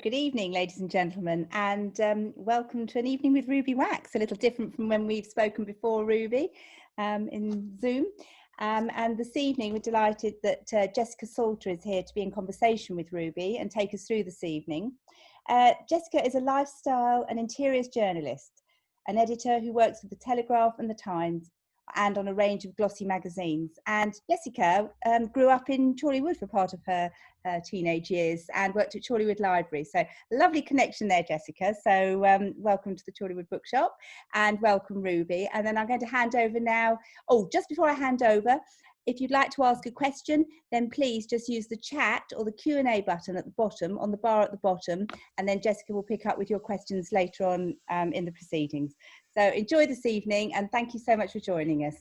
Good evening, ladies and gentlemen, and welcome to an evening with Ruby Wax, a little different from when we've spoken before, Ruby, in Zoom. And this evening, we're delighted that Jessica Salter is here to be in conversation with Ruby and take us through this evening. Jessica is a lifestyle and interiors journalist, an editor who works with The Telegraph and The Times, and on a range of glossy magazines. And Jessica grew up in Chorleywood for part of her teenage years and worked at Chorleywood Library. So lovely connection there, Jessica. So welcome to the Chorleywood Bookshop and welcome, Ruby. And then I'm going to hand over now. Oh, just before I hand over, if you'd like to ask a question, then please just use the chat or the Q&A button at the bottom, on the bar at the bottom, and then Jessica will pick up with your questions later on in the proceedings. So enjoy this evening and thank you so much for joining us.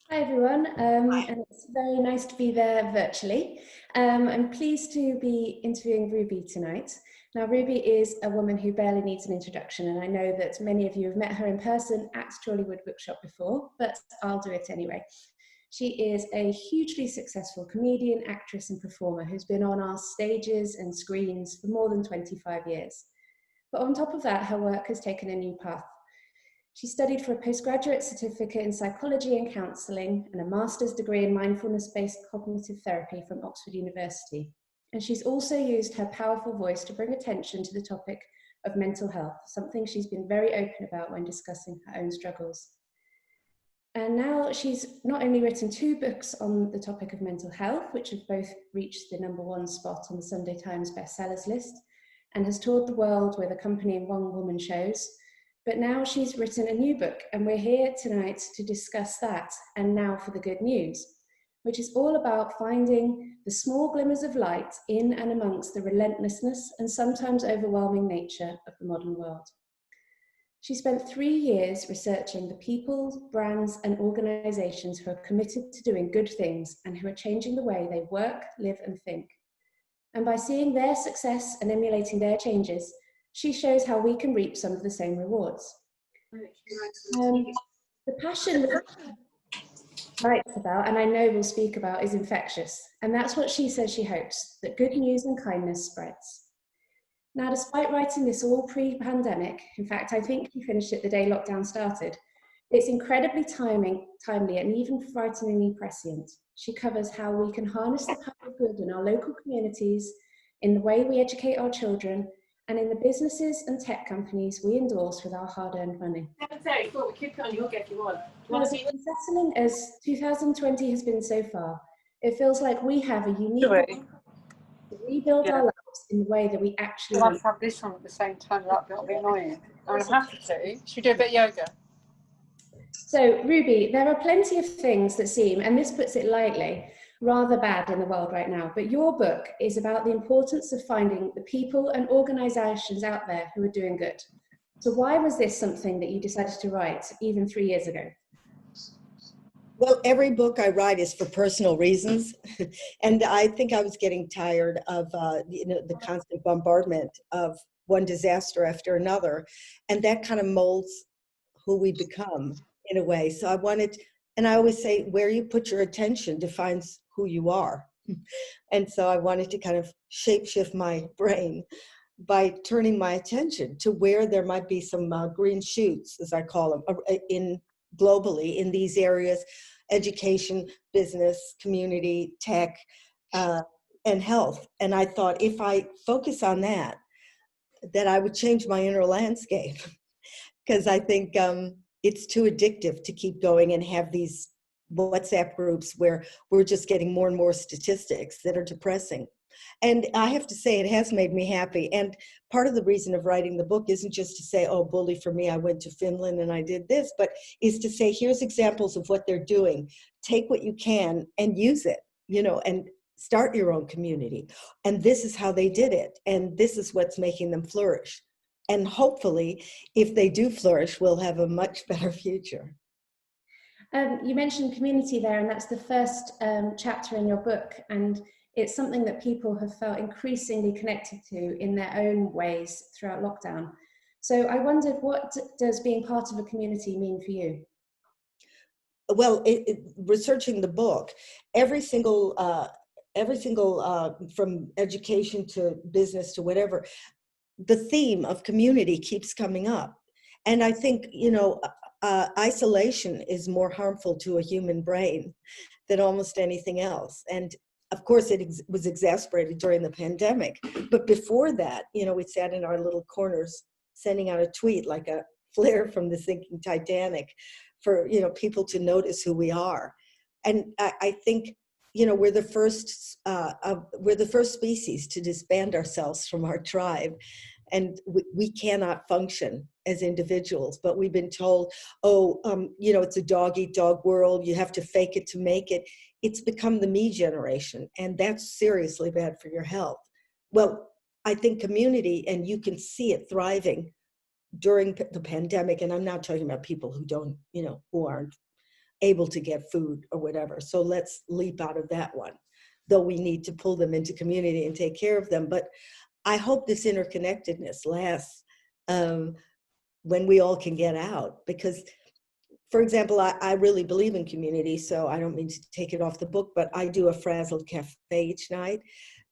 Hi everyone, and it's very nice to be there virtually. I'm pleased to be interviewing Ruby tonight. Now, Ruby is a woman who barely needs an introduction, and I know that many of you have met her in person at Chorleywood Bookshop before, but I'll do it anyway. She is a hugely successful comedian, actress and performer who's been on our stages and screens for more than 25 years. But on top of that, her work has taken a new path. She studied for a postgraduate certificate in psychology and counselling and a master's degree in mindfulness-based cognitive therapy from Oxford University. And she's also used her powerful voice to bring attention to the topic of mental health, something she's been very open about when discussing her own struggles. And now she's not only written 2 books on the topic of mental health, which have both reached the #1 spot on the Sunday Times bestsellers list, and has toured the world with accompanying one-woman shows, but now she's written a new book, and we're here tonight to discuss that. And now for the good news, which is all about finding the small glimmers of light in and amongst the relentlessness and sometimes overwhelming nature of the modern world. She spent 3 years researching the people, brands, and organizations who are committed to doing good things and who are changing the way they work, live, and think. And by seeing their success and emulating their changes, she shows how we can reap some of the same rewards. The passion that she writes about, and I know we'll speak about, is infectious. And that's what she says she hopes, that good news and kindness spreads. Now, despite writing this all pre-pandemic, in fact, I think she finished it the day lockdown started, it's incredibly timely and even frighteningly prescient. She covers how we can harness the power of good in our local communities, in the way we educate our children, and in the businesses and tech companies we endorse with our hard-earned money. As unsettling as 2020 has been so far, it feels like we have a unique way to rebuild our lives in the way that we actually want. I'll have this on at the same time, that'll be annoying. I'm happy to. Should we do a bit of yoga? So, Ruby, there are plenty of things that seem, and this puts it lightly, rather bad in the world right now, but your book is about the importance of finding the people and organizations out there who are doing good. So why was this something that you decided to write even 3 years ago? Well, every book I write is for personal reasons. And I think I was getting tired of the constant bombardment of one disaster after another. And that kind of molds who we become in a way. So I wanted, and I always say, where you put your attention defines who you are. And so I wanted to kind of shapeshift my brain by turning my attention to where there might be some green shoots, as I call them, globally in these areas: education, business, community, tech, and health. And I thought if I focus on that I would change my inner landscape, because I think it's too addictive to keep going and have these WhatsApp groups where we're just getting more and more statistics that are depressing. And I have to say, it has made me happy. And part of the reason of writing the book isn't just to say, oh, bully for me, I went to Finland and I did this, but is to say, here's examples of what they're doing. Take what you can and use it, and start your own community. And this is how they did it. And this is what's making them flourish. And hopefully, if they do flourish, we'll have a much better future. You mentioned community there, and that's the first chapter in your book. And it's something that people have felt increasingly connected to in their own ways throughout lockdown. So I wondered, what does being part of a community mean for you? Well, researching the book, every single every single, from education to business to whatever, the theme of community keeps coming up. And I think, isolation is more harmful to a human brain than almost anything else. And of course, it was exacerbated during the pandemic. But before that, we sat in our little corners sending out a tweet like a flare from the sinking Titanic for, people to notice who we are. And I think, we're the first species to disband ourselves from our tribe. And we cannot function as individuals, but we've been told, it's a dog eat dog world. You have to fake it to make it. It's become the me generation, and that's seriously bad for your health. Well, I think community, and you can see it thriving during the pandemic. And I'm not talking about people who don't, who aren't able to get food or whatever. So let's leap out of that one, though we need to pull them into community and take care of them. But I hope this interconnectedness lasts when we all can get out. Because, for example, I really believe in community, so I don't mean to take it off the book, but I do a frazzled cafe each night,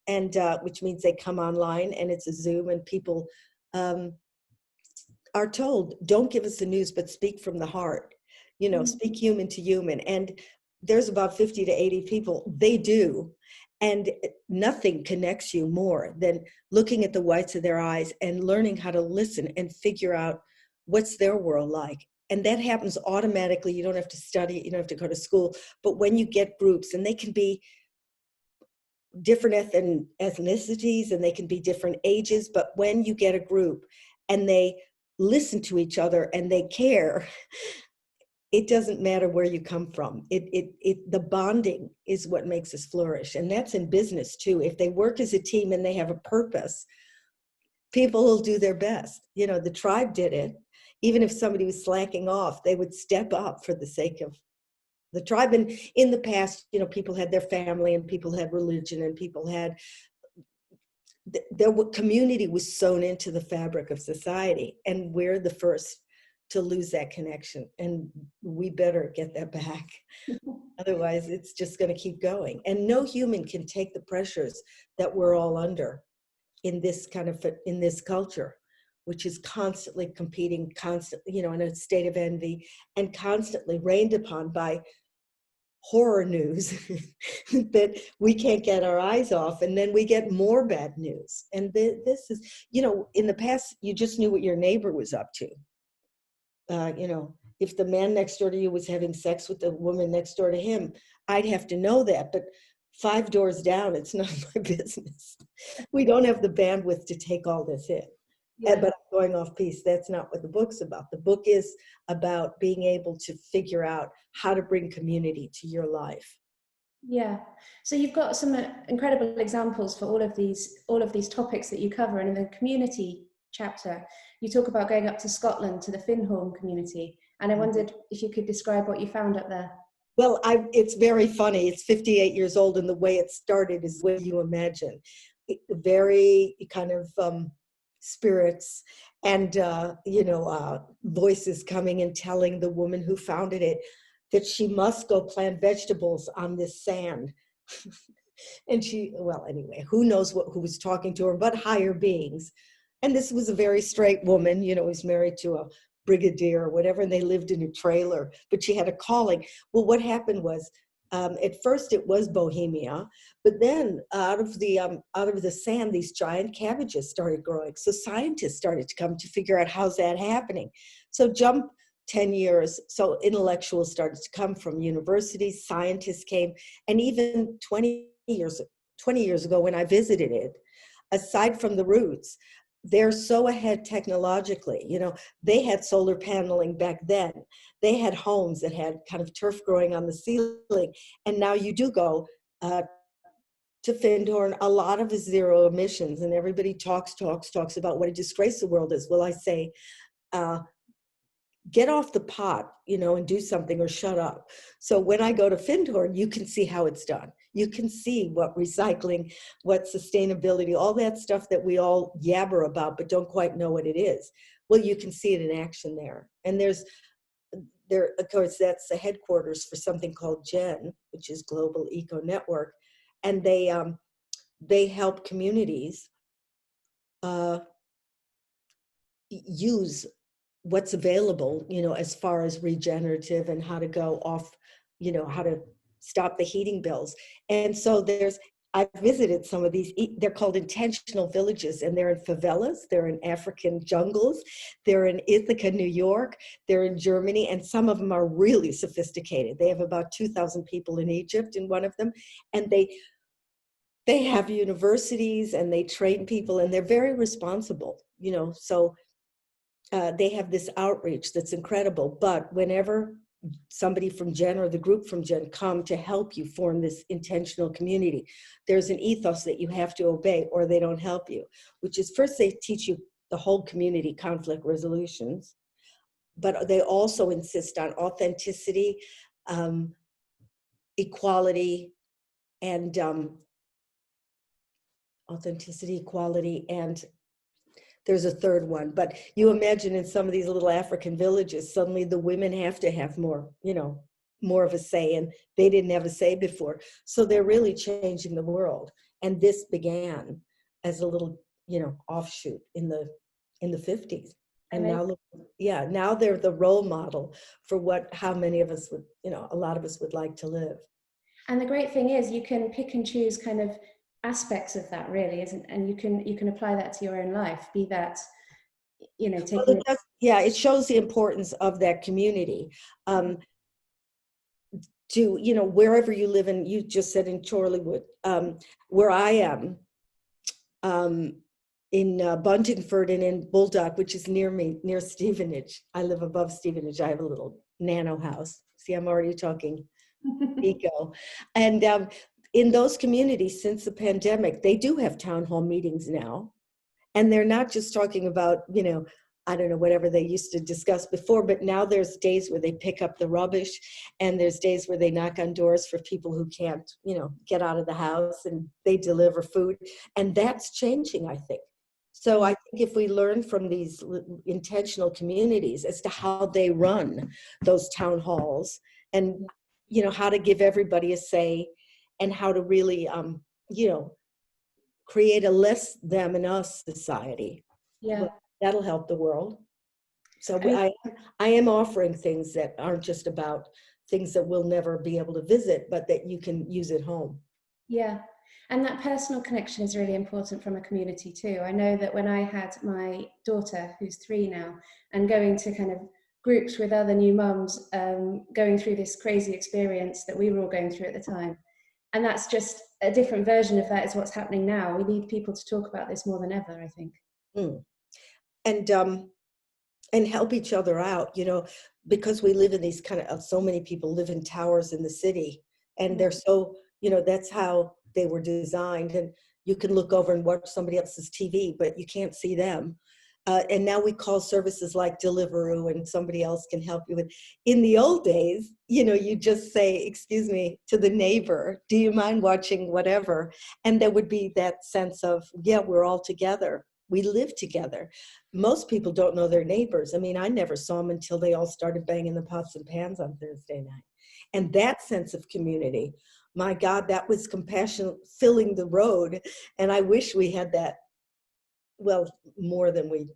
and which means they come online and it's a Zoom, and people are told, don't give us the news, but speak from the heart, speak human to human. And there's about 50 to 80 people, they do. And nothing connects you more than looking at the whites of their eyes and learning how to listen and figure out what's their world like. And that happens automatically. You don't have to study, you don't have to go to school. But when you get groups, and they can be different ethnicities and they can be different ages, but when you get a group and they listen to each other and they care, it doesn't matter where you come from. The bonding is what makes us flourish. And that's in business too. If they work as a team and they have a purpose, people will do their best. The tribe did it. Even if somebody was slacking off, they would step up for the sake of the tribe. And in the past, people had their family and people had religion and people had, their community was sewn into the fabric of society. And we're the first to lose that connection, and we better get that back. Otherwise, it's just going to keep going. And no human can take the pressures that we're all under in this in this culture, which is constantly competing, constantly, in a state of envy, and constantly rained upon by horror news that we can't get our eyes off, and then we get more bad news. And this is, in the past, you just knew what your neighbor was up to. If the man next door to you was having sex with the woman next door to him, I'd have to know that. But 5 doors down, it's none of my business. We don't have the bandwidth to take all this in. Yeah. But I'm going off piece. That's not what the book's about. The book is about being able to figure out how to bring community to your life. Yeah. So you've got some incredible examples for all of these topics that you cover. And in the community chapter, you talk about going up to Scotland to the Finhorn Community. And I wondered if you could describe what you found up there. Well, it's very funny. It's 58 years old, and the way it started is what you imagine. Very kind of spirits and, voices coming and telling the woman who founded it that she must go plant vegetables on this sand. And who knows who was talking to her, but higher beings. And this was a very straight woman, was married to a brigadier or whatever, and they lived in a trailer, but she had a calling. Well, what happened was, at first it was Bohemia, but then out of the sand, these giant cabbages started growing. So scientists started to come to figure out how's that happening. So jump 10 years, so intellectuals started to come from universities, scientists came, and even 20 years ago when I visited it, aside from the roots, they're so ahead technologically. They had solar paneling back then. They had homes that had kind of turf growing on the ceiling. And now you do go to Finhorn, a lot of is zero emissions, and everybody talks about what a disgrace the world is. Well, I say, get off the pot, and do something, or shut up. So when I go to Finhorn, you can see how it's done. You can see what recycling, what sustainability, all that stuff that we all yabber about but don't quite know what it is. Well, you can see it in action there. And of course, that's the headquarters for something called GEN, which is Global Eco Network. and they help communities use what's available, as far as regenerative and how to go off, how to stop the heating bills. And so I've visited some of these, they're called intentional villages, and they're in favelas, they're in African jungles, they're in Ithaca, New York, they're in Germany, and some of them are really sophisticated. They have about 2,000 people in Egypt in one of them, and they have universities and they train people, and they're very responsible, so they have this outreach that's incredible. But whenever somebody from Gen or the group from Gen come to help you form this intentional community, there's an ethos that you have to obey or they don't help you, which is, first they teach you the whole community conflict resolutions, but they also insist on authenticity, equality, and there's a third one. But you imagine in some of these little African villages, suddenly the women have to have more, more of a say, and they didn't have a say before. So they're really changing the world. And this began as a little, offshoot in the 50s. And now, look, now they're the role model for how many of us would, a lot of us would like to live. And the great thing is you can pick and choose kind of aspects of that, really, isn't? And you can apply that to your own life, be that, taking it shows the importance of that community. To, wherever you live in, you just said in Chorleywood, where I am, in Buntingford and in Bulldog, which is near me, near Stevenage. I live above Stevenage. I have a little nano house. See, I'm already talking eco. And in those communities, since the pandemic, they do have town hall meetings now. And they're not just talking about, I don't know, whatever they used to discuss before, but now there's days where they pick up the rubbish, and there's days where they knock on doors for people who can't, get out of the house, and they deliver food. And that's changing, I think. So I think if we learn from these intentional communities as to how they run those town halls, and, how to give everybody a say, and how to really, create a less them and us society. Yeah. Well, that'll help the world. So I am offering things that aren't just about things that we'll never be able to visit, but that you can use at home. Yeah. And that personal connection is really important from a community too. I know that when I had my daughter, who's 3 now, and going to kind of groups with other new mums, going through this crazy experience that we were all going through at the time. And that's just a different version of that is what's happening now. We need people to talk about this more than ever, I think. And help each other out, because we live in these so many people live in towers in the city, and they're so, that's how they were designed. And you can look over and watch somebody else's TV, but you can't see them. And now we call services like Deliveroo, and somebody else can help you with. In the old days, you just say, excuse me, to the neighbor, do you mind watching whatever? And there would be that sense of, yeah, we're all together. We live together. Most people don't know their neighbors. I mean, I never saw them until they all started banging the pots and pans on Thursday night. And that sense of community, my God, that was compassion filling the road. And I wish we had that, well, more than we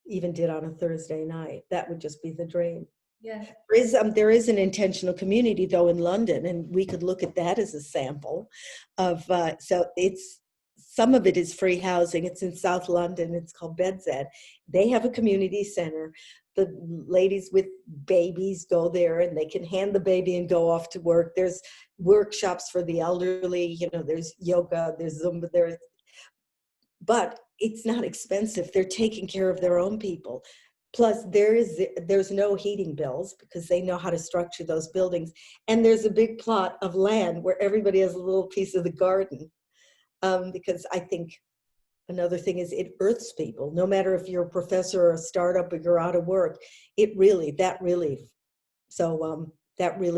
even did on a Thursday night. That would just be the dream. Yeah. There is an intentional community though in London, and we could look at that as a sample of, so some of it is free housing. It's in South London. It's called BedZed. They have a community center. The ladies with babies go there and they can hand the baby and go off to work. There's workshops for the elderly, there's yoga, there's Zumba, but it's not expensive. They're taking care of their own people. Plus there's no heating bills because they know how to structure those buildings. And there's a big plot of land where everybody has a little piece of the garden. Because I think another thing is it earths people, no matter if you're a professor or a startup or you're out of work, that really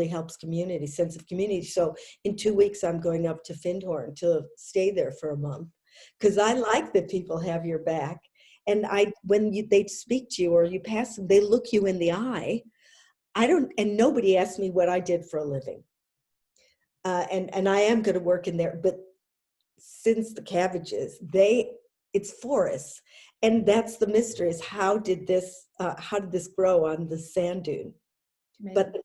helps community, sense of community. So in 2 weeks, I'm going up to Finhorn to stay there for a month because I like that people have your back. And when they speak to you or you pass them, they look you in the eye. And nobody asked me what I did for a living. and I am going to work in there. But since the cabbages, it's forests, and that's the mystery: is how did this grow on the sand dune? Amazing. But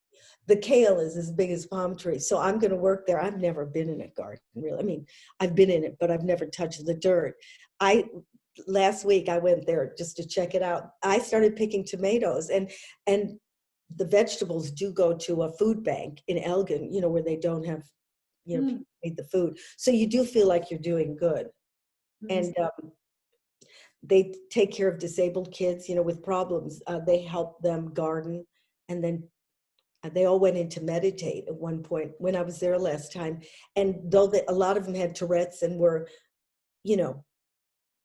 the kale is as big as palm trees, so I'm going to work there. I've never been in a garden, really. I mean, I've been in it, but I've never touched the dirt. Last week I went there just to check it out. I started picking tomatoes, and the vegetables do go to a food bank in Elgin, where they don't have, people need the food. So you do feel like you're doing good. And they take care of disabled kids, with problems. They help them garden, and then they all went in to meditate at one point when I was there last time. And though a lot of them had Tourette's and were,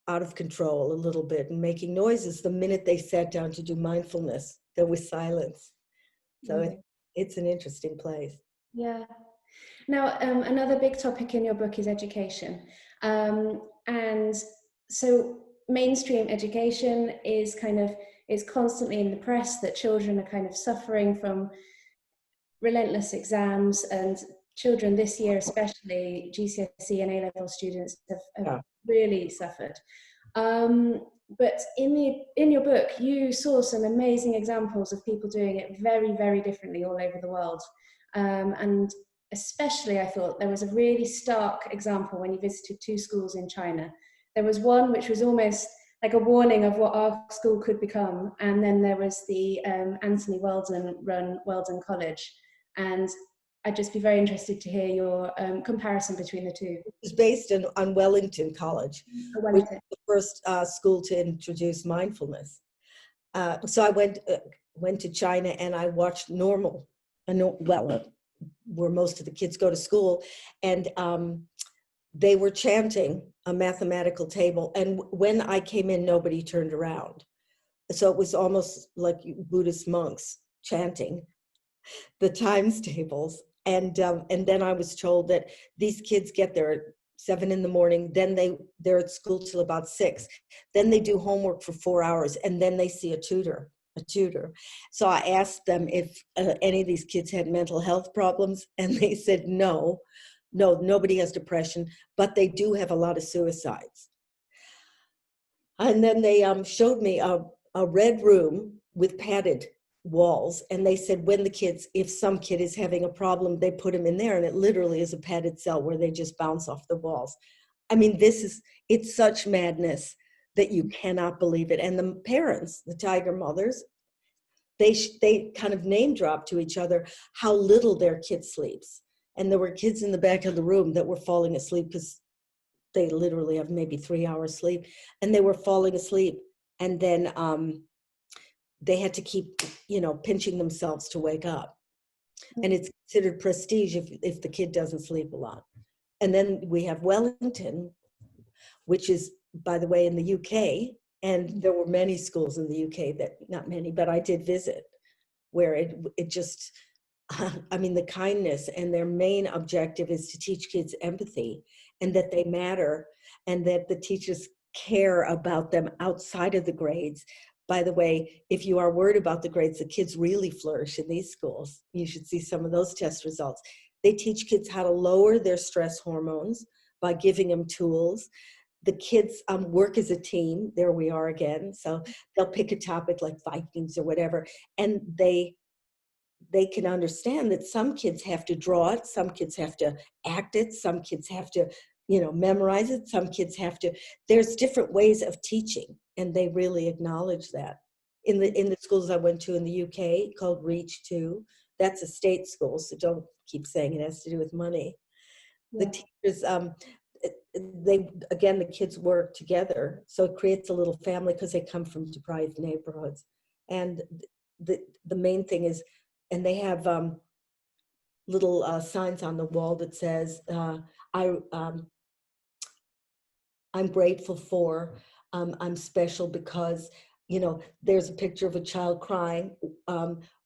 out of control a little bit and making noises, the minute they sat down to do mindfulness, there was silence. So it's an interesting place. Yeah. Now, another big topic in your book is education. And so mainstream education is constantly in the press, that children are kind of suffering from relentless exams, and children this year, especially GCSE and A-level students, have really suffered. But in your book, you saw some amazing examples of people doing it very, very differently all over the world. And especially, I thought there was a really stark example when you visited 2 schools in China. There was one which was almost like a warning of what our school could become. And then there was the Anthony Weldon-run Weldon College. And I'd just be very interested to hear your comparison between the two. It was based on Wellington College, which was the first school to introduce mindfulness. So I went to China, and I watched where most of the kids go to school, and they were chanting a mathematical table. And when I came in, nobody turned around. So it was almost like Buddhist monks chanting the times tables. And then I was told that these kids get there at 7 a.m, then they're at school till about 6. Then they do homework for 4 hours, and then they see a tutor. So I asked them if any of these kids had mental health problems, and they said no, nobody has depression, but they do have a lot of suicides. And then they showed me a red room with padded walls, and they said if some kid is having a problem, they put him in there, and it literally is a padded cell where they just bounce off the walls. I mean, it's such madness that you cannot believe it. And the parents, the tiger mothers, they kind of name drop to each other how little their kid sleeps. And there were kids in the back of the room that were falling asleep because they literally have maybe 3 hours sleep, and they were falling asleep. And then they had to keep, pinching themselves to wake up. And it's considered prestige if the kid doesn't sleep a lot. And then we have Wellington, which is, by the way, in the UK. And there were many schools in the UK not many, but I did visit, where it just, the kindness, and their main objective is to teach kids empathy, and that they matter, and that the teachers care about them outside of the grades. By the way, if you are worried about the grades, the kids really flourish in these schools. You should see some of those test results. They teach kids how to lower their stress hormones by giving them tools. The kids work as a team. There we are again. So they'll pick a topic like Vikings or whatever, and they can understand that some kids have to draw it, some kids have to act it, some kids have to, memorize it, some kids have to. There's different ways of teaching, and they really acknowledge that. In the schools I went to in the UK, called Reach 2, that's a state school, so don't keep saying it has to do with money. Yeah. The teachers, the kids work together, so it creates a little family because they come from deprived neighborhoods. And the main thing is, and they have little signs on the wall that says, I'm grateful for, I'm special because, there's a picture of a child crying.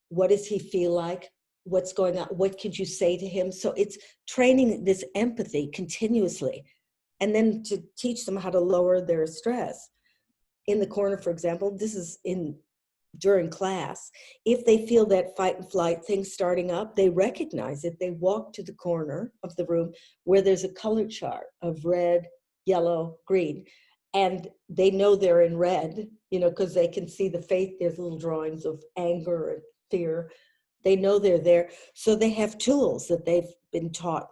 What does he feel like? What's going on? What could you say to him? So it's training this empathy continuously, and then to teach them how to lower their stress. In the corner, for example, this is in during class, if they feel that fight and flight thing starting up, they recognize it. They walk to the corner of the room where there's a color chart of red, yellow, green, and they know they're in red, you know, because they can see the face. There's little drawings of anger and fear. They know they're there. So they have tools that they've been taught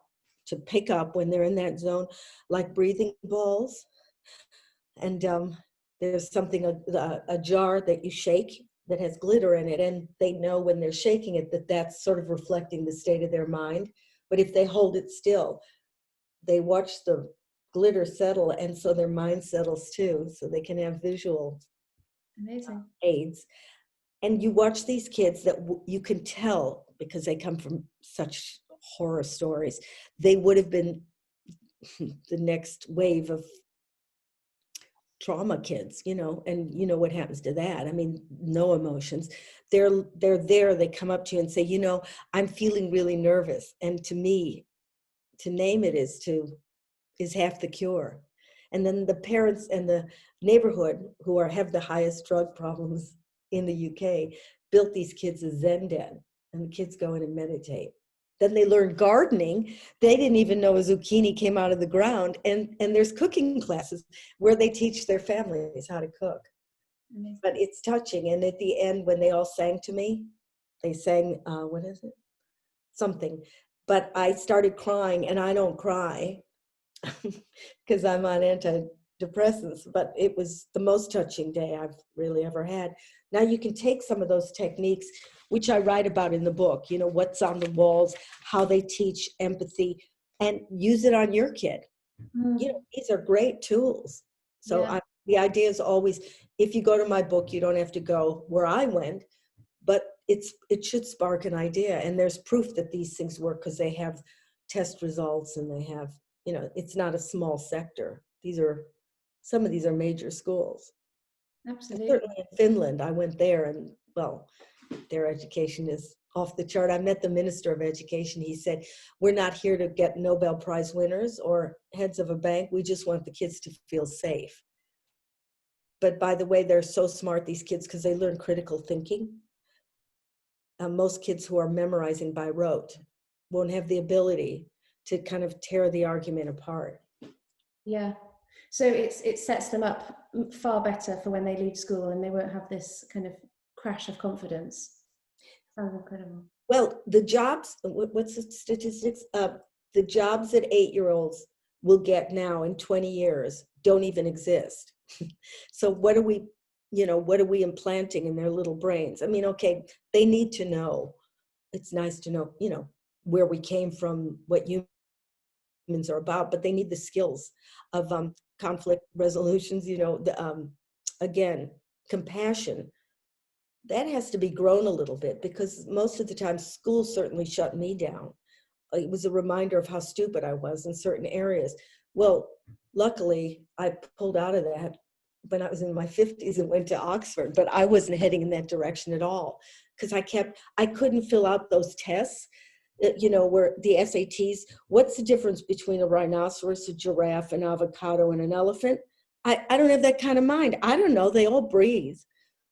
to pick up when they're in that zone, like breathing balls. And there's something, a jar that you shake that has glitter in it, and they know when they're shaking it that that's sort of reflecting the state of their mind. But if they hold it still, they watch the glitter settle, and so their mind settles too, so they can have visual Amazing. aids. And you watch these kids that you can tell, because they come from such horror stories, they would have been the next wave of trauma kids, you know, and you know what happens to that. I mean, no emotions. They're there, they come up to you and say, you know, I'm feeling really nervous. And to me, to name it is half the cure. And then the parents and the neighborhood who have the highest drug problems in the UK built these kids a Zen den, and the kids go in and meditate. Then they learn gardening. They didn't even know a zucchini came out of the ground. And there's cooking classes where they teach their families how to cook. Amazing. But it's touching. And at the end, when they all sang to me, they sang, what is it? Something. But I started crying, and I don't cry because I'm on antidepressants, but it was the most touching day I've really ever had. Now you can take some of those techniques, which I write about in the book, you know, what's on the walls, how they teach empathy, and use it on your kid. You know, these are great tools. So Yeah. the idea is always, if you go to my book, you don't have to go where I went, but it should spark an idea. And there's proof that these things work because they have test results, and they have, you know, it's not a small sector. Some of these are major schools. Absolutely. Certainly in Finland, I went there, and well, their education is off the chart. I met the Minister of Education. He said, we're not here to get Nobel Prize winners or heads of a bank. We just want the kids to feel safe. But by the way, they're so smart, these kids, because they learn critical thinking. Most kids who are memorizing by rote won't have the ability to kind of tear the argument apart. Yeah. So it sets them up far better for when they leave school, and they won't have this kind of crash of confidence. Sounds incredible. Well, the jobs, what's the statistics? The jobs that 8-year-olds will get now in 20 years don't even exist. So what are we implanting in their little brains? I mean, okay, they need to know. It's nice to know, you know, where we came from, what humans are about, but they need the skills of conflict resolutions, you know, again, compassion. That has to be grown a little bit, because most of the time school certainly shut me down. It was a reminder of how stupid I was in certain areas. Well, luckily I pulled out of that when I was in my 50s and went to Oxford, but I wasn't heading in that direction at all, because I couldn't fill out those tests, you know, where the SATs, what's the difference between a rhinoceros, a giraffe, an avocado, and an elephant? I don't have that kind of mind. I don't know, they all breathe.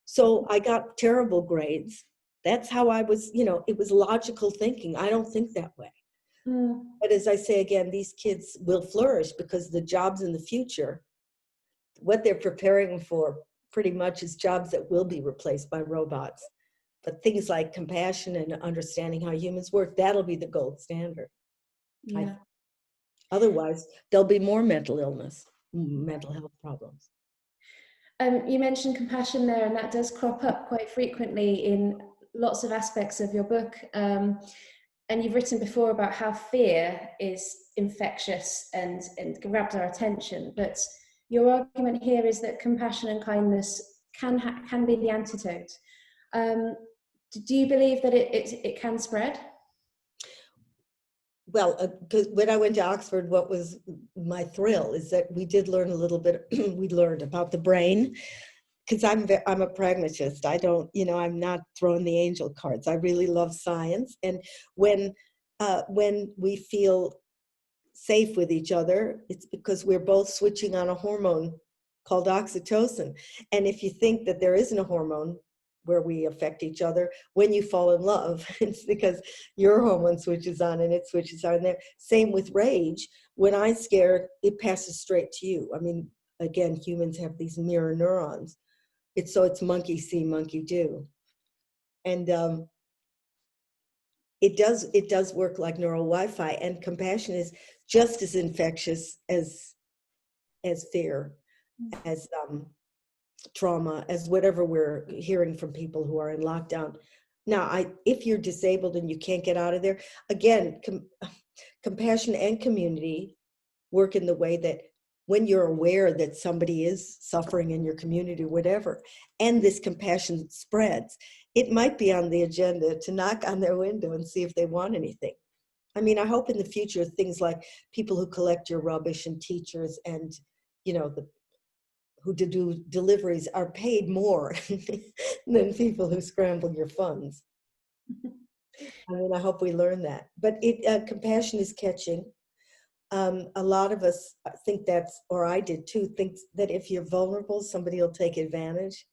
So I got terrible grades. That's how I was, you know, it was logical thinking. I don't think that way. But as I say again, these kids will flourish because the jobs in the future, what they're preparing for pretty much is jobs that will be replaced by robots. But things like compassion and understanding how humans work, that'll be the gold standard. Yeah. Otherwise, there'll be more mental illness, mental health problems. You mentioned compassion there, and that does crop up quite frequently in lots of aspects of your book. And you've written before about how fear is infectious and grabs our attention. But your argument here is that compassion and kindness can be the antidote. Do you believe that it can spread? Well, because when I went to Oxford, what was my thrill is that we did learn a little bit. We learned about the brain, because I'm a pragmatist. I don't, you know, I'm not throwing the angel cards. I really love science, and when we feel safe with each other, it's because we're both switching on a hormone called oxytocin. And if you think that there isn't a hormone, where we affect each other. When you fall in love, it's because your hormone switches on and it switches on there. Same with rage. When I'm scared, it passes straight to you. I mean, again, humans have these mirror neurons. It's monkey see, monkey do. And it does work like neural Wi-Fi, and compassion is just as infectious as fear, as trauma, as whatever we're hearing from people who are in lockdown. Now, if you're disabled and you can't get out of there, again, compassion and community work in the way that when you're aware that somebody is suffering in your community, whatever, and this compassion spreads, it might be on the agenda to knock on their window and see if they want anything. I mean, I hope in the future things like people who collect your rubbish and teachers and, who do deliveries are paid more than people who scramble your funds. I mean, I hope we learn that. But compassion is catching. A lot of us think or I did too, think that if you're vulnerable, somebody will take advantage.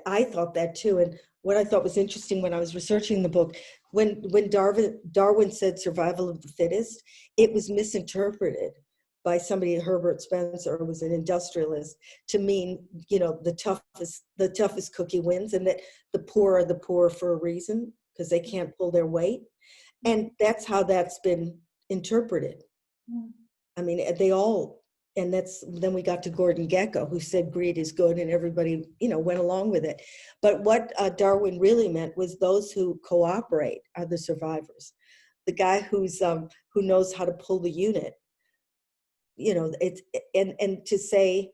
I thought that too. And what I thought was interesting when I was researching the book, when Darwin said survival of the fittest, it was misinterpreted by somebody, Herbert Spencer, who was an industrialist, to mean, the toughest cookie wins, and that the poor are the poor for a reason because they can't pull their weight. And that's how that's been interpreted. I mean, then we got to Gordon Gekko, who said greed is good, and everybody, went along with it. But what Darwin really meant was those who cooperate are the survivors. The guy who knows how to pull the unit. And to say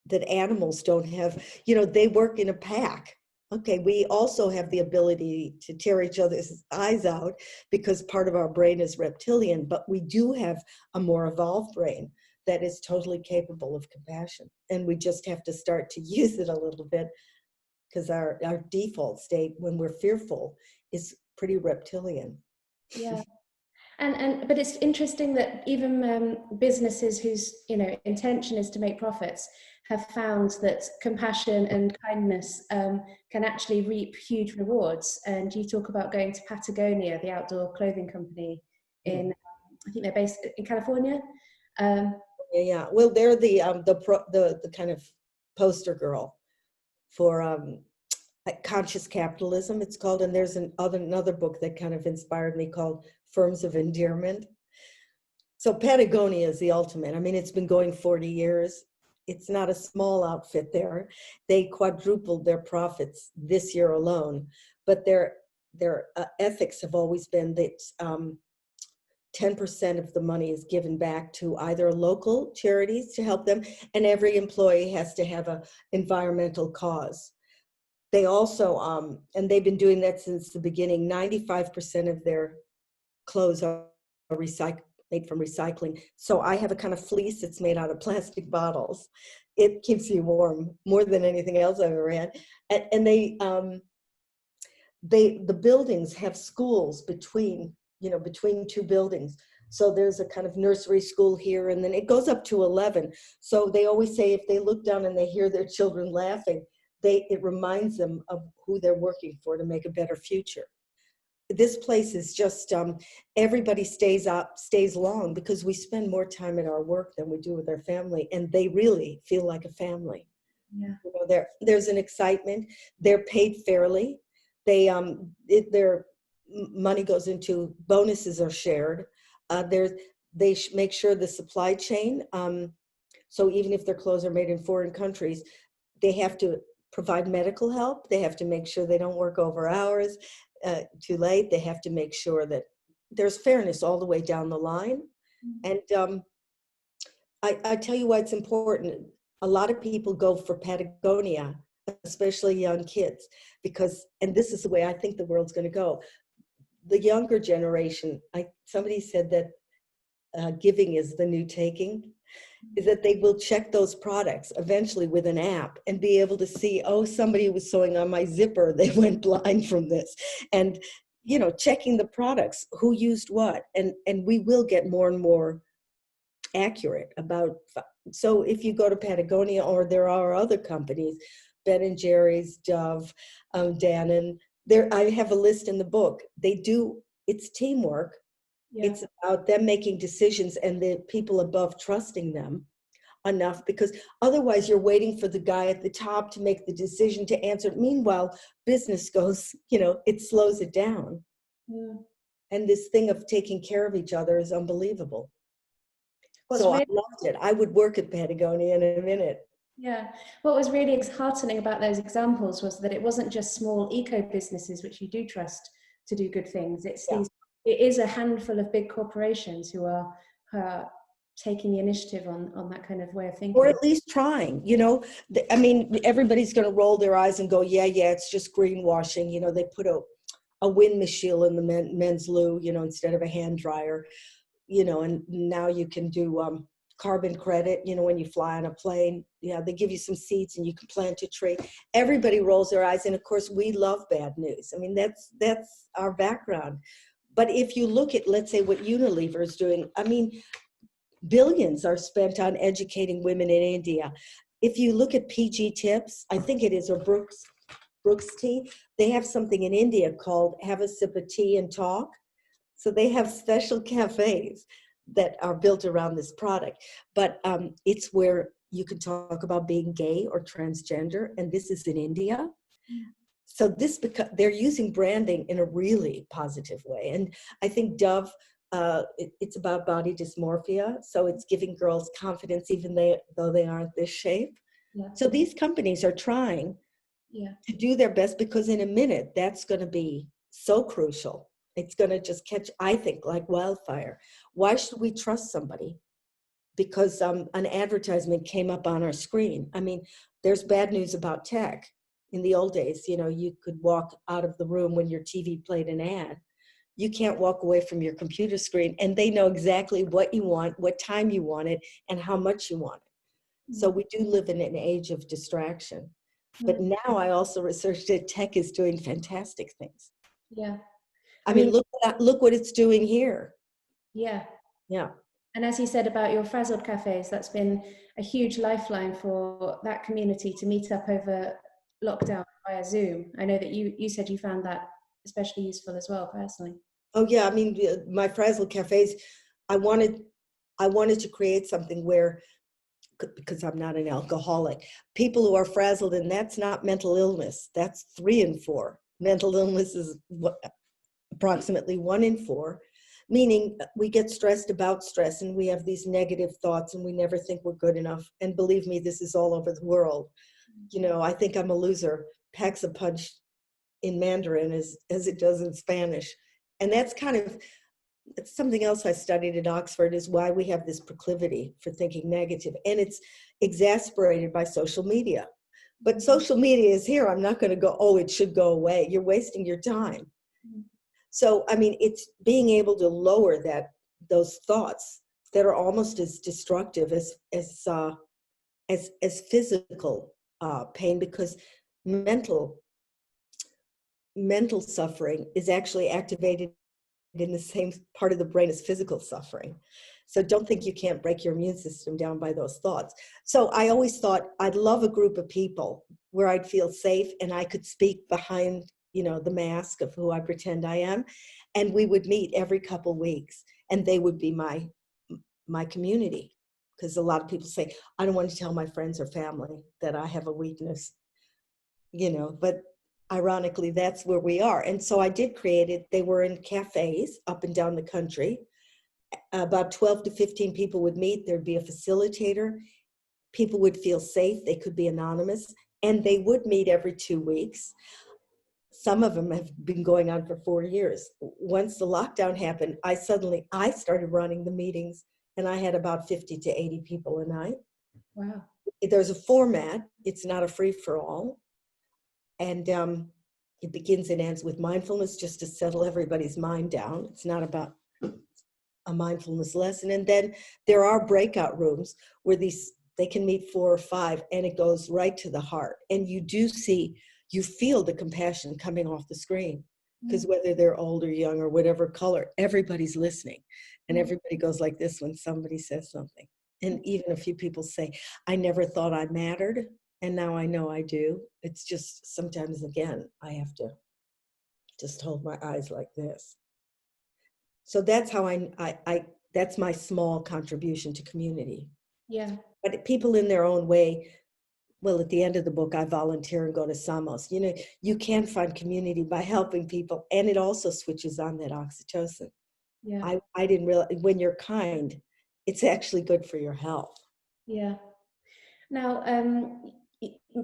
that animals don't have, they work in a pack. Okay, we also have the ability to tear each other's eyes out because part of our brain is reptilian, but we do have a more evolved brain that is totally capable of compassion. And we just have to start to use it a little bit, because our default state when we're fearful is pretty reptilian. Yeah. But it's interesting that even businesses whose intention is to make profits have found that compassion and kindness can actually reap huge rewards. And you talk about going to Patagonia, the outdoor clothing company I think they're based in California. Yeah. Well, they're the kind of poster girl for conscious capitalism, it's called. And there's another book that kind of inspired me called Firms of Endearment. So Patagonia is the ultimate. I mean, it's been going 40 years. It's not a small outfit there. They quadrupled their profits this year alone, but their ethics have always been that 10% of the money is given back to either local charities to help them, and every employee has to have an environmental cause. They also, and they've been doing that since the beginning, 95% of their clothes are made from recycling. So I have a kind of fleece that's made out of plastic bottles. It keeps you warm more than anything else I've ever had. And the buildings have schools between two buildings. So there's a kind of nursery school here, and then it goes up to 11. So they always say if they look down and they hear their children laughing, it reminds them of who they're working for to make a better future. This place is just, everybody stays long because we spend more time at our work than we do with our family, and they really feel like a family. Yeah. There's an excitement. They're paid fairly. Their money goes into, bonuses are shared. They make sure the supply chain, so even if their clothes are made in foreign countries, they have to provide medical help. They have to make sure they don't work over hours too late. They have to make sure that there's fairness all the way down the line. And I tell you why it's important. A lot of people go for Patagonia, especially young kids, because, and this is the way I think the world's going to go. The younger generation, somebody said that giving is the new taking, is that they will check those products eventually with an app and be able to see, oh, somebody was sewing on my zipper, they went blind from this. And, checking the products, who used what. And we will get more and more accurate about, so if you go to Patagonia, or there are other companies, Ben and Jerry's, Dove, Dannon, I have a list in the book. It's teamwork. Yeah. It's about them making decisions and the people above trusting them enough, because otherwise you're waiting for the guy at the top to make the decision to answer. Meanwhile, business goes, it slows it down. Yeah. And this thing of taking care of each other is unbelievable. What's So really, I loved it. I would work at Patagonia in a minute. yeah. What was really heartening about those examples was that it wasn't just small eco businesses, which you do trust to do good things. It is a handful of big corporations who are taking the initiative on that kind of way of thinking. Or at least trying, I mean, everybody's going to roll their eyes and go, yeah, it's just greenwashing. They put a wind machine in the men's loo, instead of a hand dryer, and now you can do carbon credit, when you fly on a plane. They give you some seeds and you can plant a tree. Everybody rolls their eyes. And of course, we love bad news. I mean, that's our background. But if you look at, let's say, what Unilever is doing, I mean, billions are spent on educating women in India. If you look at PG Tips, I think it is, or Brooks Tea, they have something in India called Have a Sip of Tea and Talk. So they have special cafes that are built around this product. But it's where you can talk about being gay or transgender, and this is in India. So they're using branding in a really positive way. And I think Dove, it's about body dysmorphia. So it's giving girls confidence even though they aren't this shape. Yeah. So these companies are trying to do their best, because in a minute, that's going to be so crucial. It's going to just catch, I think, like wildfire. Why should we trust somebody? Because an advertisement came up on our screen. I mean, there's bad news about tech. In the old days, you could walk out of the room when your TV played an ad. You can't walk away from your computer screen, and they know exactly what you want, what time you want it, and how much you want it. So we do live in an age of distraction. But now I also researched that tech is doing fantastic things. Yeah. I mean, look what it's doing here. Yeah. Yeah. And as you said about your frazzled cafes, that's been a huge lifeline for that community to meet up over lockdown via Zoom. I know that you said you found that especially useful as well, personally. Oh yeah, I mean, my frazzled cafes, I wanted to create something where, because I'm not an alcoholic, people who are frazzled, and that's not mental illness, that's 3 in 4. Mental illness is approximately 1 in 4, meaning we get stressed about stress, and we have these negative thoughts, and we never think we're good enough. And believe me, this is all over the world. I think I'm a loser packs a punch in Mandarin as it does in Spanish. And that's it's something else I studied at Oxford, is why we have this proclivity for thinking negative. And it's exasperated by social media. But social media is here. I'm not going to go, oh, it should go away. You're wasting your time. So, I mean, it's being able to lower those thoughts that are almost as destructive as physical pain, because mental suffering is actually activated in the same part of the brain as physical suffering. So don't think you can't break your immune system down by those thoughts. So I always thought I'd love a group of people where I'd feel safe and I could speak behind, the mask of who I pretend I am. And we would meet every couple weeks, and they would be my community. Because a lot of people say, I don't want to tell my friends or family that I have a weakness, but ironically, that's where we are. And so I did create it. They were in cafes up and down the country. About 12 to 15 people would meet. There'd be a facilitator. People would feel safe. They could be anonymous. And they would meet every 2 weeks. Some of them have been going on for 4 years. Once the lockdown happened, I started running the meetings, and I had about 50 to 80 people a night. Wow. There's a format. It's not a free-for-all. And it begins and ends with mindfulness, just to settle everybody's mind down. It's not about a mindfulness lesson. And then there are breakout rooms where they can meet 4 or 5, and it goes right to the heart. And you feel the compassion coming off the screen. because whether they're old or young or whatever color, everybody's listening. And everybody goes like this when somebody says something. And even a few people say, I never thought I mattered, and now I know I do. It's just sometimes, again, I have to just hold my eyes like this. So that's how that's my small contribution to community. Yeah. But people in their own way, well, at the end of the book, I volunteer and go to Samos. You know, you can find community by helping people, and it also switches on that oxytocin. Yeah. I didn't realize, when you're kind, it's actually good for your health. Yeah. Now,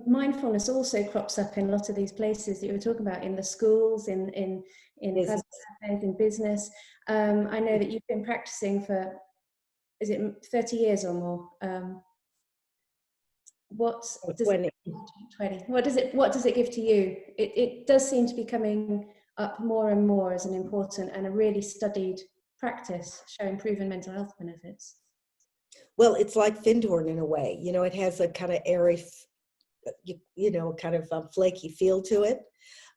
mindfulness also crops up in a lot of these places that you were talking about, in the schools, in Business. cafes, in business. I know that you've been practicing for, is it 30 years or more? What does 20. 20? What does it give to you? It does seem to be coming up more and more as an important and a really studied practice, showing proven mental health benefits. Well, it's like Finhorn in a way. You know, it has a kind of airy, you know, kind of flaky feel to it.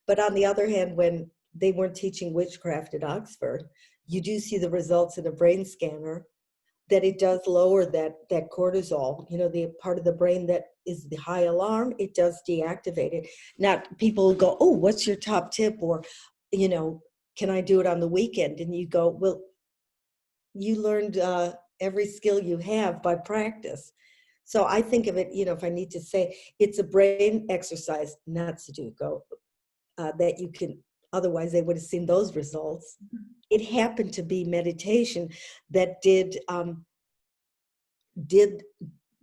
But on the other hand, when they weren't teaching witchcraft at Oxford, you do see the results in a brain scanner that it does lower that cortisol, you know, the part of the brain that is the high alarm, it does deactivate it. Now, people go, oh, what's your top tip? Or, you know, can I do it on the weekend? And you go, well, you learned every skill you have by practice. So I think of it, you know, if I need to say, it's a brain exercise, not Sudoku, that you can, otherwise they would have seen those results. It happened to be meditation that did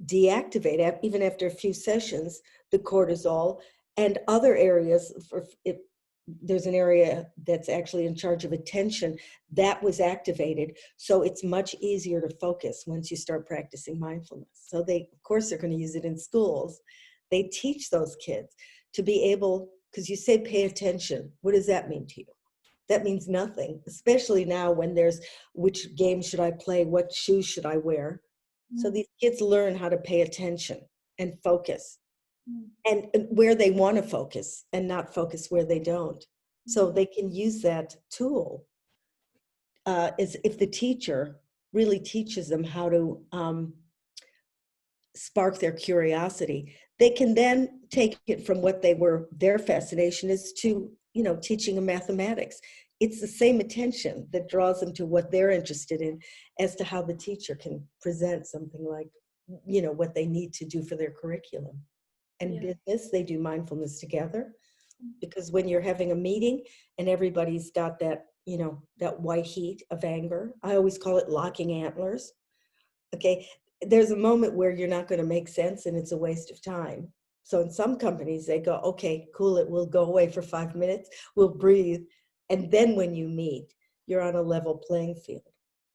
deactivate, even after a few sessions, the cortisol and other areas. There's an area that's actually in charge of attention that was activated. So it's much easier to focus once you start practicing mindfulness. So of course, they're going to use it in schools. They teach those kids to be able, because you say pay attention. What does that mean to you? That means nothing, especially now when there's which game should I play, what shoes should I wear. So these kids learn how to pay attention and focus, and where they want to focus and not focus where they don't. So they can use that tool as if the teacher really teaches them how to spark their curiosity. They can then take it from what their fascination is to, you know, teaching them mathematics. It's the same attention that draws them to what they're interested in as to how the teacher can present something like, you know, what they need to do for their curriculum. And business, they do mindfulness together, because when you're having a meeting and everybody's got that, you know, that white heat of anger, I always call it locking antlers. Okay, there's a moment where you're not going to make sense and it's a waste of time. So in some companies, they go, okay, cool, it will go away for 5 minutes, we'll breathe. And then when you meet, you're on a level playing field.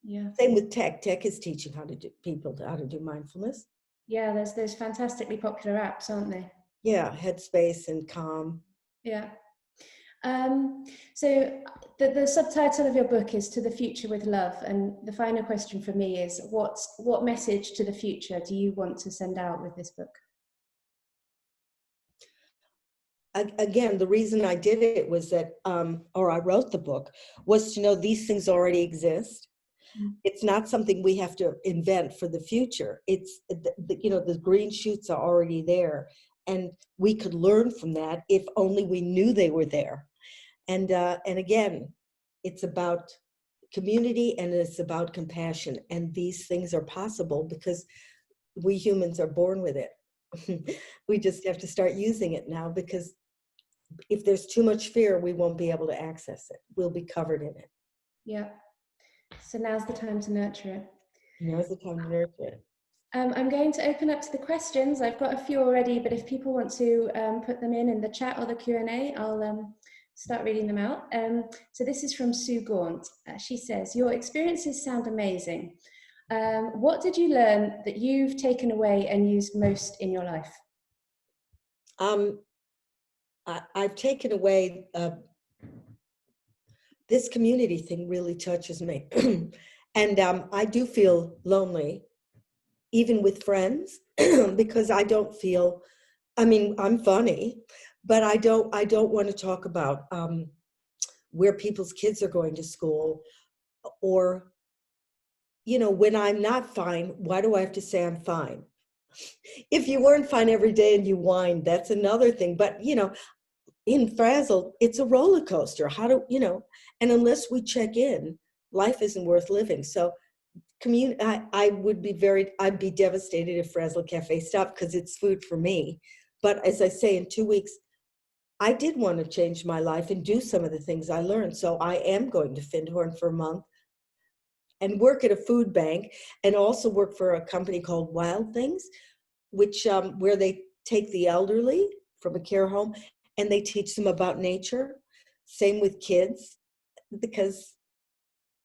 Yeah. Same with tech. Tech is teaching how to do mindfulness. Yeah, there's fantastically popular apps, aren't there? Yeah, Headspace and Calm. Yeah. So the subtitle of your book is To the Future with Love, and the final question for me is, what message to the future do you want to send out with this book? Again, the reason I did it was that, or I wrote the book, was to know these things already exist. It's not something we have to invent for the future. It's, you know, the green shoots are already there, and we could learn from that if only we knew they were there. And again, it's about community and it's about compassion. And these things are possible because we humans are born with it. We just have to start using it now, because if there's too much fear, we won't be able to access it. We'll be covered in it. Yeah. So now's the time to nurture it. Now's the time to nurture it. I'm going to open up to the questions. I've got a few already, but if people want to put them in the chat or the Q&A, I'll start reading them out. So this is from Sue Gaunt. She says, your experiences sound amazing. What did you learn that you've taken away and used most in your life? I've taken away, this community thing really touches me. And I do feel lonely, even with friends, because I don't feel, I mean, I'm funny, but I don't want to talk about where people's kids are going to school, or, you know, when I'm not fine, why do I have to say I'm fine? If you weren't fine every day and you whined, that's another thing. But, you know, in Frazzled, it's a roller coaster. How do, you know, and unless we check in, life isn't worth living. So I'd be devastated if Frazzled Cafe stopped, because it's food for me. But as I say, in 2 weeks, I did want to change my life and do some of the things I learned. So I am going to Finhorn for a month and work at a food bank, and also work for a company called Wild Things, which where they take the elderly from a care home and they teach them about nature. Same with kids, because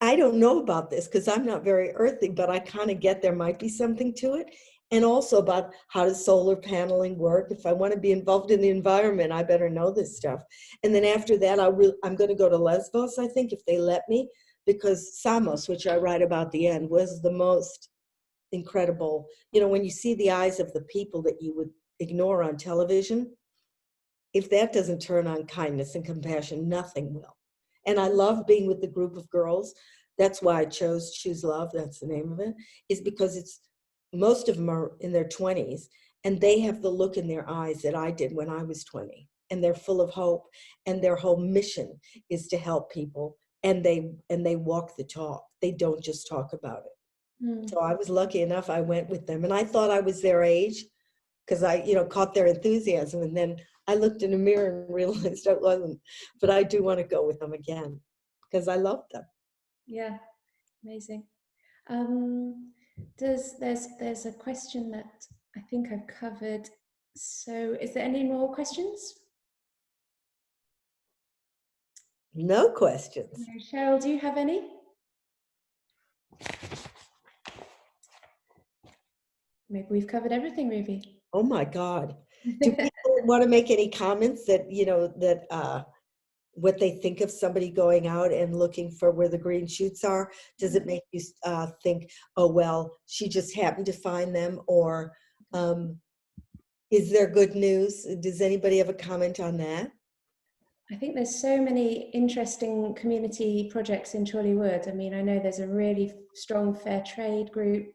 I don't know about this because I'm not very earthy, but I kind of get there might be something to it. And also about how does solar paneling work? If I want to be involved in the environment, I better know this stuff. And then after that, I'm going to go to Lesbos, I think, if they let me, because Samos, which I write about the end, was the most incredible. You know, when you see the eyes of the people that you would ignore on television, if that doesn't turn on kindness and compassion, nothing will. And I love being with the group of girls. That's why I chose Choose Love, that's the name of it, is because it's, most of them are in their 20s, and they have the look in their eyes that I did when I was 20. And they're full of hope, and their whole mission is to help people, and they walk the talk. They don't just talk about it. Mm. So I was lucky enough, I went with them, and I thought I was their age because I, you know, caught their enthusiasm, and then I looked in a mirror and realized I wasn't. But I do want to go with them again because I love them. Yeah, amazing. There's a question that I think I've covered. So is there any more questions? No questions. No. Cheryl, do you have any? Maybe we've covered everything, Ruby. Oh my God. Do people want to make any comments that, you know, that what they think of somebody going out and looking for where the green shoots are? Does it make you think, oh, well, she just happened to find them? Or is there good news? Does anybody have a comment on that? I think there's so many interesting community projects in Chorleywood. I mean, I know there's a really strong fair trade group.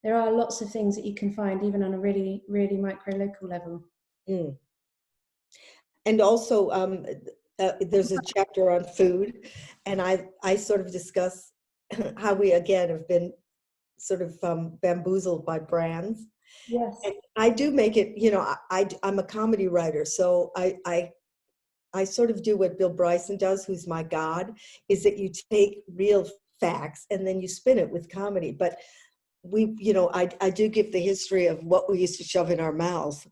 There are lots of things that you can find even on a really, really micro local level. Mm. And also, there's a chapter on food, and I sort of discuss how we, again, have been sort of bamboozled by brands. Yes. And I do make it, you know, I'm a comedy writer, so I sort of do what Bill Bryson does, who's my God, is that you take real facts and then you spin it with comedy. But we, you know, I do give the history of what we used to shove in our mouths.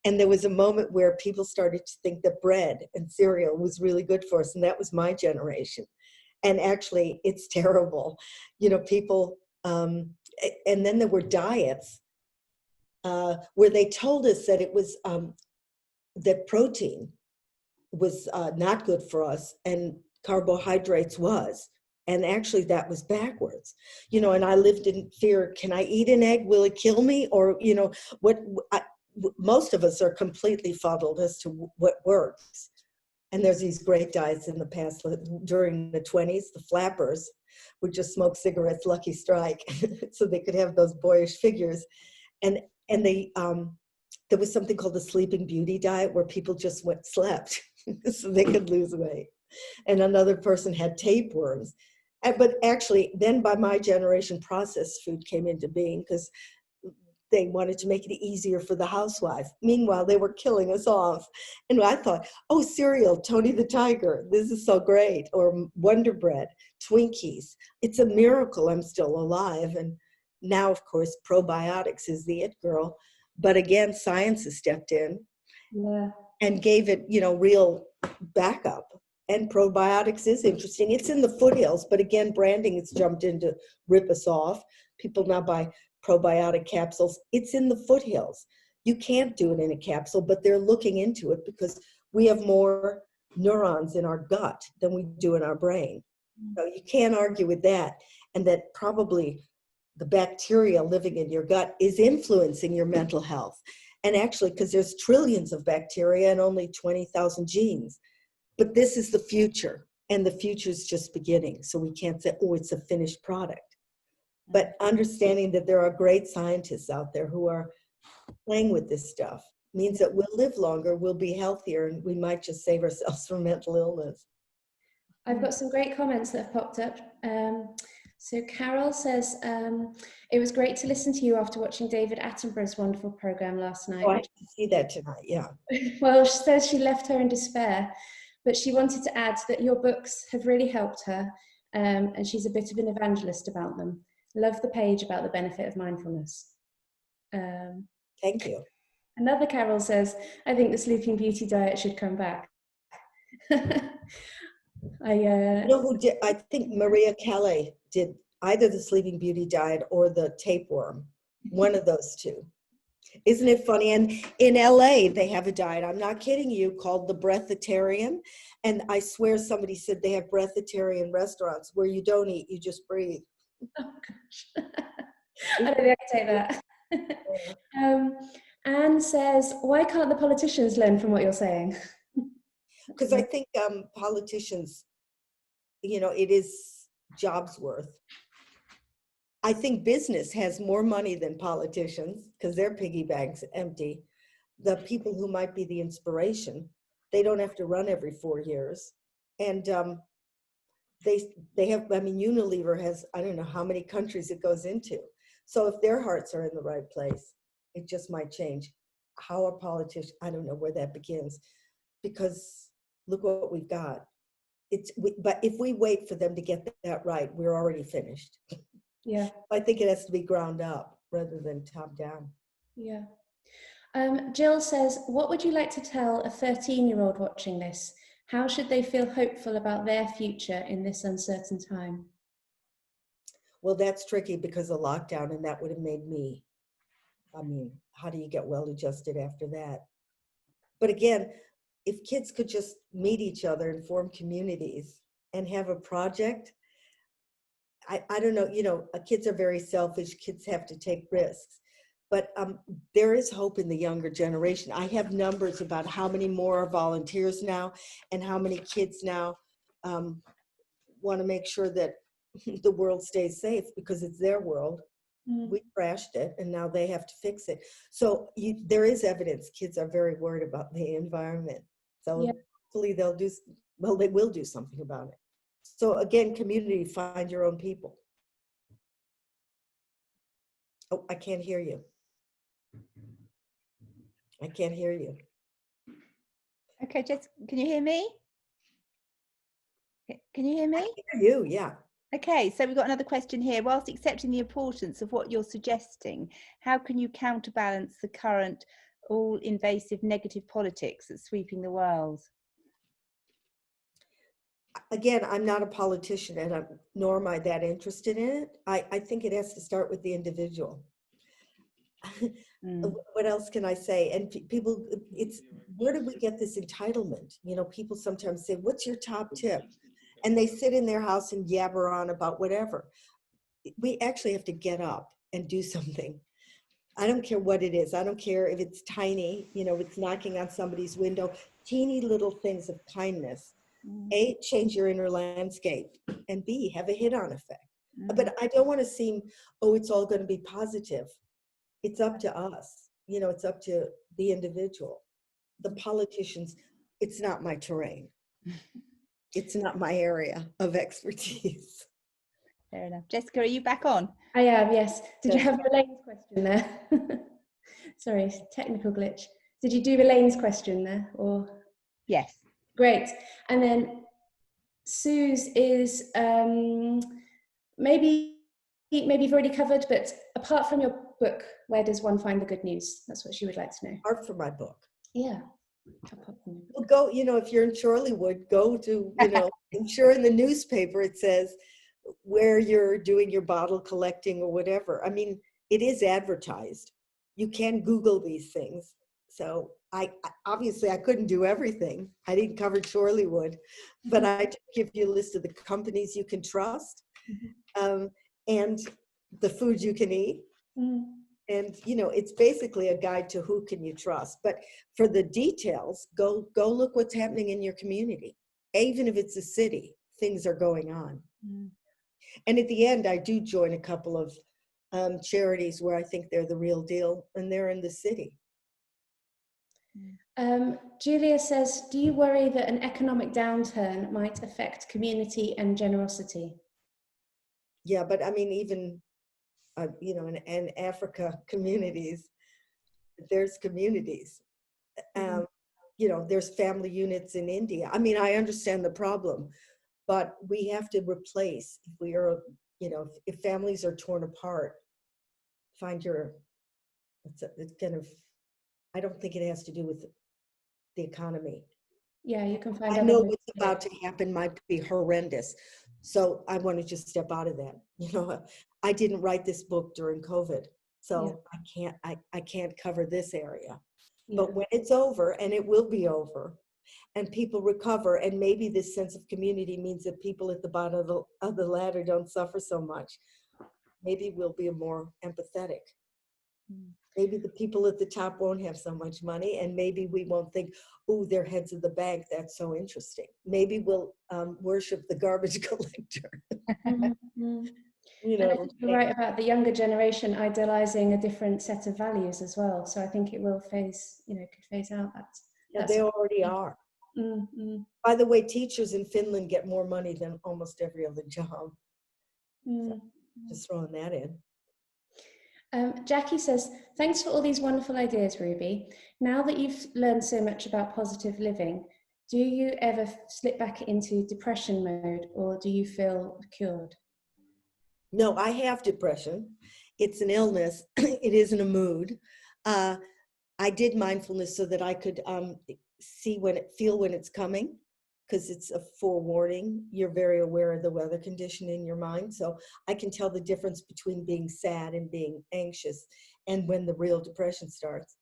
And there was a moment where people started to think that bread and cereal was really good for us. And that was my generation. And actually, it's terrible. You know, people, and then there were diets where they told us that it was, that protein was not good for us and carbohydrates was. And actually that was backwards, you know, and I lived in fear. Can I eat an egg? Will it kill me? Or, you know, most of us are completely fuddled as to what works. And there's these great diets in the past, during the 20s, the flappers would just smoke cigarettes, Lucky Strike, so they could have those boyish figures. And they, there was something called the Sleeping Beauty diet where people just slept so they could lose weight. And another person had tapeworms. But actually, then by my generation, processed food came into being because they wanted to make it easier for the housewife. Meanwhile, they were killing us off. And I thought, oh, cereal, Tony the Tiger, this is so great. Or Wonder Bread, Twinkies. It's a miracle I'm still alive. And now, of course, probiotics is the it girl. But again, science has stepped in and gave it, you know, real backup. And probiotics is interesting. It's in the foothills, but again, branding has jumped in to rip us off. People now buy probiotic capsules. It's in the foothills. You can't do it in a capsule, but they're looking into it because we have more neurons in our gut than we do in our brain. So you can't argue with that. And that probably the bacteria living in your gut is influencing your mental health. And actually, because there's trillions of bacteria and only 20,000 genes. But this is the future, and the future is just beginning. So we can't say, oh, it's a finished product. But understanding that there are great scientists out there who are playing with this stuff means that we'll live longer, we'll be healthier, and we might just save ourselves from mental illness. I've got some great comments that have popped up. So Carol says, it was great to listen to you after watching David Attenborough's wonderful program last night. Oh, I can see that tonight, yeah. Well, she says she left her in despair, but she wanted to add that your books have really helped her, and she's a bit of an evangelist about them. Love the page about the benefit of mindfulness. Thank you. Another Carol says, I think the Sleeping Beauty diet should come back. You know who did? I think Maria Calais did either the Sleeping Beauty diet or the tapeworm, one of those two. Isn't it funny? And in LA, they have a diet, I'm not kidding you, called the Breatharian. And I swear somebody said they have breatharian restaurants where you don't eat, you just breathe. Oh gosh. I don't think I can take that. Anne says, why can't the politicians learn from what you're saying? Because I think politicians, you know, it is jobs worth. I think business has more money than politicians because their piggy bank's empty. The people who might be the inspiration, they don't have to run every 4 years. And they have, I mean, Unilever has, I don't know how many countries it goes into. So if their hearts are in the right place, it just might change. How a politician, I don't know where that begins, because look what we've got. But if we wait for them to get that right, we're already finished. Yeah. I think it has to be ground up rather than top down. Yeah. Jill says, what would you like to tell a 13-year-old watching this? How should they feel hopeful about their future in this uncertain time? Well, that's tricky because of lockdown, and that would have made me, I mean, how do you get well adjusted after that? But again, if kids could just meet each other and form communities and have a project, I don't know, you know, kids are very selfish, kids have to take risks, but there is hope in the younger generation. I have numbers about how many more are volunteers now and how many kids now want to make sure that the world stays safe because it's their world. We crashed it and now they have to fix it. So there is evidence kids are very worried about the environment. So hopefully they'll do, well, they will do something about it. So again, community, find your own people. Oh, I can't hear you. I can't hear you. Okay, Jess, can you hear me? Can you hear me? I hear you, yeah. Okay, so we've got another question here. Whilst accepting the importance of what you're suggesting, how can you counterbalance the current all-invasive negative politics that's sweeping the world? Again, I'm not a politician, and nor am I that interested in it. I think it has to start with the individual. What else can I say? And people, it's, where did we get this entitlement? You know, people sometimes say, what's your top tip? And they sit in their house and yabber on about whatever. We actually have to get up and do something. I don't care what it is. I don't care if it's tiny, you know, it's knocking on somebody's window, teeny little things of kindness. A, change your inner landscape, and B, have a hit-on effect. But I don't want to seem, oh, it's all going to be positive. It's up to us. You know, it's up to the individual. The politicians, it's not my terrain. It's not my area of expertise. Fair enough. Jessica, are you back on? I am, yes. Did you have Elaine's question there? Sorry, technical glitch. Did you do Elaine's question there, or? Yes. Great. And then Sue's is maybe you've already covered, but apart from your book, where does one find the good news? That's what she would like to know. Apart from my book. Yeah. Well, go, you know, if you're in Chorleywood, go to, you know, I'm sure in the newspaper it says where you're doing your bottle collecting or whatever. I mean, it is advertised. You can Google these things. So I obviously I couldn't do everything. I didn't cover Chorleywood, but I did give you a list of the companies you can trust, and the food you can eat. And, you know, it's basically a guide to who can you trust. But for the details, go look what's happening in your community. even if it's a city, things are going on. And at the end, I do join a couple of charities where I think they're the real deal, and they're in the city. Julia says, do you worry that an economic downturn might affect community and generosity? Yeah, but I mean, even, you know, in Africa communities, there's communities. You know, there's family units in India. I mean, I understand the problem, but we have to replace, if we are, you know, if families are torn apart, find your, it's kind of, I don't think it has to do with the economy. Yeah, you can find. I know what's about to happen might be horrendous. So I want to just step out of that. You know, I didn't write this book during COVID, so I can't cover this area. Yeah. But when it's over, and it will be over, and people recover, and maybe this sense of community means that people at the bottom of the ladder don't suffer so much. Maybe we'll be more empathetic. Maybe the people at the top won't have so much money, and maybe we won't think, oh, they're heads of the bank, that's so interesting. Maybe we'll worship the garbage collector. You know, and I think you're right about the younger generation idealizing a different set of values as well. So I think it will phase, you know, could phase out that. Yeah, they already are. By the way, teachers in Finland get more money than almost every other job. So just throwing that in. Jackie says, thanks for all these wonderful ideas, Ruby. Now that you've learned so much about positive living, do you ever slip back into depression mode, or do you feel cured? No, I have depression. It's an illness. It isn't a mood. I did mindfulness so that I could feel when it's coming, because it's a forewarning. You're very aware of the weather condition in your mind. So I can tell the difference between being sad and being anxious and when the real depression starts.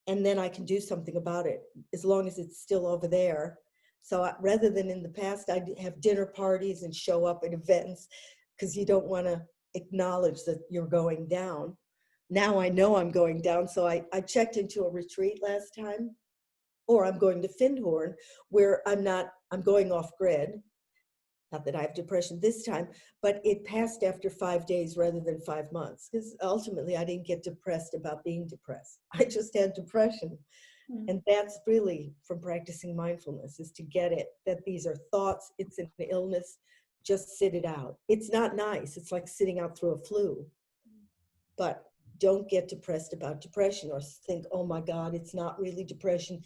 And then I can do something about it as long as it's still over there. So rather than in the past, I'd have dinner parties and show up at events because you don't want to acknowledge that you're going down. Now I know I'm going down. So I checked into a retreat last time. Or I'm going to Finhorn, where I'm going off grid. Not that I have depression this time, but it passed after 5 days rather than 5 months. Because ultimately I didn't get depressed about being depressed. I just had depression. And that's really from practicing mindfulness, is to get it, that these are thoughts, it's an illness, just sit it out. It's not nice. It's like sitting out through a flu. But don't get depressed about depression or think, oh my God, it's not really depression.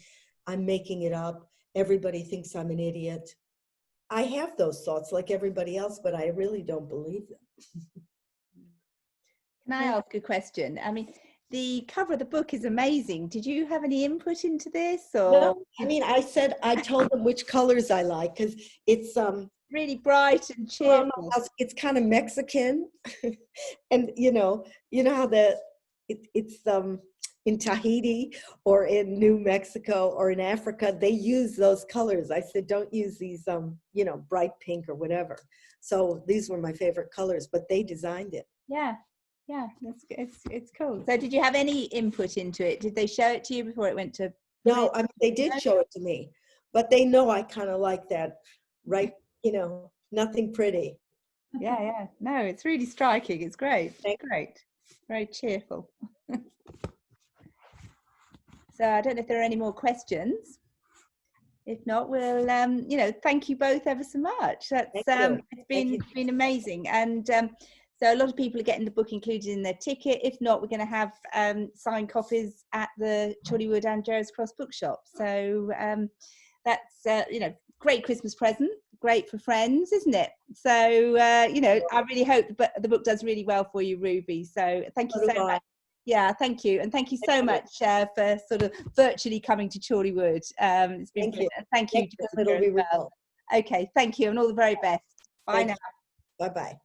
I'm making it up. Everybody thinks I'm an idiot. I have those thoughts like everybody else, but I really don't believe them. Can I ask a question? I mean, the cover of the book is amazing. Did you have any input into this? Or? No, I mean, I told them which colors I like, because it's really bright and cheerful. It's kind of Mexican, and you know how it's in Tahiti or in New Mexico or in Africa, they use those colors. I said, don't use these, you know, bright pink or whatever. So these were my favorite colors, but they designed it. Yeah, it's cool. So did you have any input into it? Did they show it to you before it went to? No, I mean, they did show it to me, but they know I kind of like that, right? You know, nothing pretty. Yeah. No, it's really striking. It's great. Great. Very cheerful. So I don't know if there are any more questions. If not, we'll, you know, thank you both ever so much. That's it's been amazing. And so a lot of people are getting the book included in their ticket. If not, we're going to have signed copies at the Chorleywood and Gerrards Cross bookshop. So that's, you know, great Christmas present, great for friends, isn't it? So, you know, I really hope the book does really well for you, Ruby. So thank you so much. Yeah, thank you. And thank you so much for sort of virtually coming to Chorleywood. It's been thank you. It'll be well. Okay, thank you and all the very best. Bye now. Bye-bye.